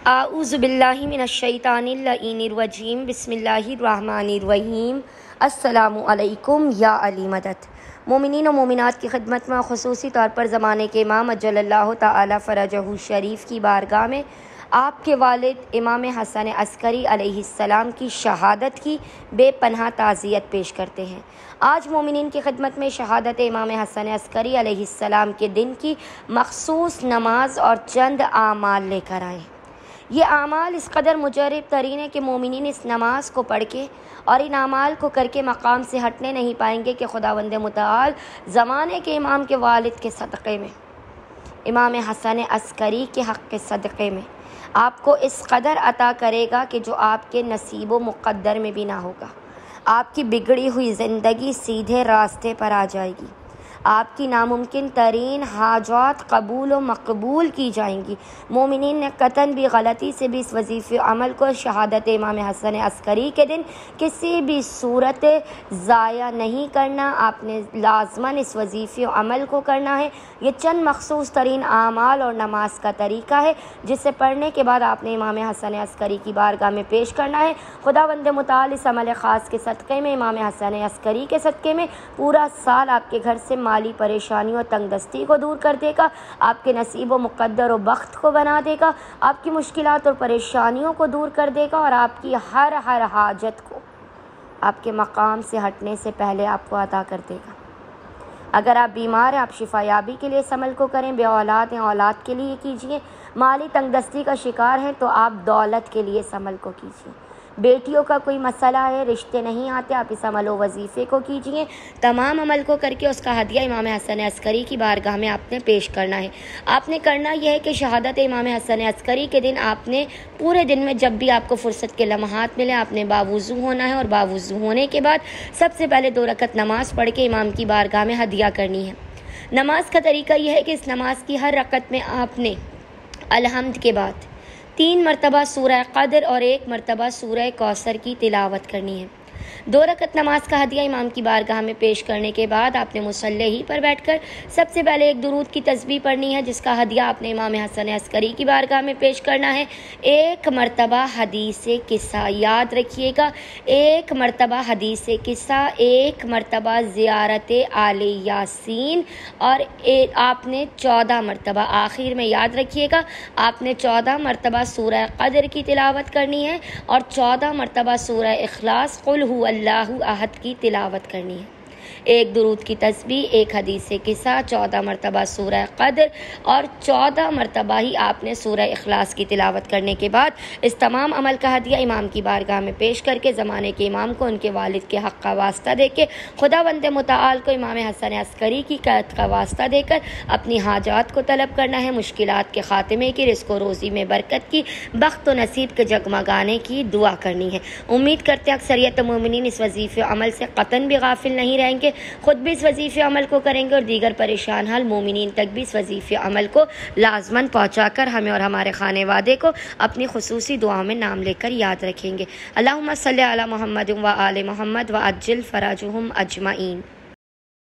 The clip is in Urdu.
اعوذ باللہ من الشیطان الرجیم بسم اللہ الرحمن الرحیم۔ السلام علیکم یا علی مدد۔ مومنین و مومنات کی خدمت میں خصوصی طور پر زمانے کے امام اجل اللہ تعالی فرجہ شریف کی بارگاہ میں آپ کے والد امام حسن عسکری علیہ السلام کی شہادت کی بے پناہ تعزیت پیش کرتے ہیں۔ آج مومنین کی خدمت میں شہادت امام حسن عسکری علیہ السلام کے دن کی مخصوص نماز اور چند اعمال لے کر آئے۔ یہ اعمال اس قدر مجرب ترین ہے کہ مومنین اس نماز کو پڑھ کے اور ان اعمال کو کر کے مقام سے ہٹنے نہیں پائیں گے کہ خداوند متعال زمانے کے امام کے والد کے صدقے میں، امام حسن عسکری کے حق کے صدقے میں آپ کو اس قدر عطا کرے گا کہ جو آپ کے نصیب و مقدر میں بھی نہ ہوگا۔ آپ کی بگڑی ہوئی زندگی سیدھے راستے پر آ جائے گی، آپ کی ناممکن ترین حاجات قبول و مقبول کی جائیں گی۔ مومنین نے قطعاً بھی غلطی سے بھی اس وظیفے عمل کو شہادت امام حسن عسکری کے دن کسی بھی صورت ضائع نہیں کرنا۔ آپ نے لازماً اس وظیفے عمل کو کرنا ہے۔ یہ چند مخصوص ترین اعمال اور نماز کا طریقہ ہے جسے پڑھنے کے بعد آپ نے امام حسن عسکری کی بارگاہ میں پیش کرنا ہے۔ خداوند متعال اس عمل خاص کے صدقے میں، امام حسن عسکری کے صدقے میں پورا سال آپ کے گھر سے مالی پریشانیوں اور تنگ دستی کو دور کر دے گا، آپ کے نصیب و مقدر و بخت کو بنا دے گا، آپ کی مشکلات اور پریشانیوں کو دور کر دے گا اور آپ کی ہر حاجت کو آپ کے مقام سے ہٹنے سے پہلے آپ کو عطا کر دے گا۔ اگر آپ بیمار ہیں، آپ شفا یابی کے لیے اس عمل کو کریں۔ بے اولاد ہیں، اولاد کے لیے کیجیے۔ مالی تنگ دستی کا شکار ہیں تو آپ دولت کے لیے اس عمل کو کیجیے۔ بیٹیوں کا کوئی مسئلہ ہے، رشتے نہیں آتے، آپ اس عمل و وظیفے کو کیجیے۔ تمام عمل کو کر کے اس کا ہدیہ امام حسن عسکری کی بارگاہ میں آپ نے پیش کرنا ہے۔ آپ نے کرنا یہ ہے کہ شہادت امام حسن عسکری کے دن آپ نے پورے دن میں جب بھی آپ کو فرصت کے لمحات ملے آپ نے باوضو ہونا ہے، اور باوضو ہونے کے بعد سب سے پہلے 2 رکعت نماز پڑھ کے امام کی بارگاہ میں ہدیہ کرنی ہے۔ نماز کا طریقہ یہ ہے کہ اس نماز کی ہر رکعت میں آپ نے الحمد کے بعد 3 مرتبہ سورہ قدر اور 1 مرتبہ سورہ کوثر کی تلاوت کرنی ہے۔ 2 رکعت نماز کا ہدیہ امام کی بارگاہ میں پیش کرنے کے بعد آپ نے مصلی ہی پر بیٹھ کر سب سے پہلے ایک درود کی تسبیح پڑھنی ہے، جس کا ہدیہ آپ نے امام حسن عسکری کی بارگاہ میں پیش کرنا ہے۔ 1 مرتبہ حدیث قصہ یاد رکھیے گا، 1 مرتبہ حدیث قصہ، 1 مرتبہ زیارت آل یاسین، اور آپ نے 14 مرتبہ آخر میں یاد رکھیے گا آپ نے 14 مرتبہ سورہ قدر کی تلاوت کرنی ہے اور 14 مرتبہ سورہ اخلاص قل هو اللہ احد کی تلاوت کرنی ہے۔ 1 درود کی تسبیح، 1 حدیث قصہ، 14 مرتبہ سورہ قدر اور 14 مرتبہ ہی آپ نے سورہ اخلاص کی تلاوت کرنے کے بعد اس تمام عمل کا ہدیہ امام کی بارگاہ میں پیش کر کے زمانے کے امام کو ان کے والد کے حق کا واسطہ دے کے خداوند متعال کو امام حسن عسکری کی قید کا واسطہ دے کر اپنی حاجات کو طلب کرنا ہے، مشکلات کے خاتمے کی، رزق و روزی میں برکت کی، بخت و نصیب کے جگمگانے کی دعا کرنی ہے۔ امید کرتے ہیں اکثریت مومنین اس وظیفے عمل سے قطعاً بھی غافل نہیں رہیں گے، خود بھی اس وظیفے عمل کو کریں گے اور دیگر پریشان حال مومنین تک بھی اس وظیفے عمل کو لازماً پہنچا کر ہمیں اور ہمارے خانے وادے کو اپنی خصوصی دعاؤں میں نام لے کر یاد رکھیں گے۔ اللہم صلی علی محمد و آل محمد و عجل فرجہم اجمعین۔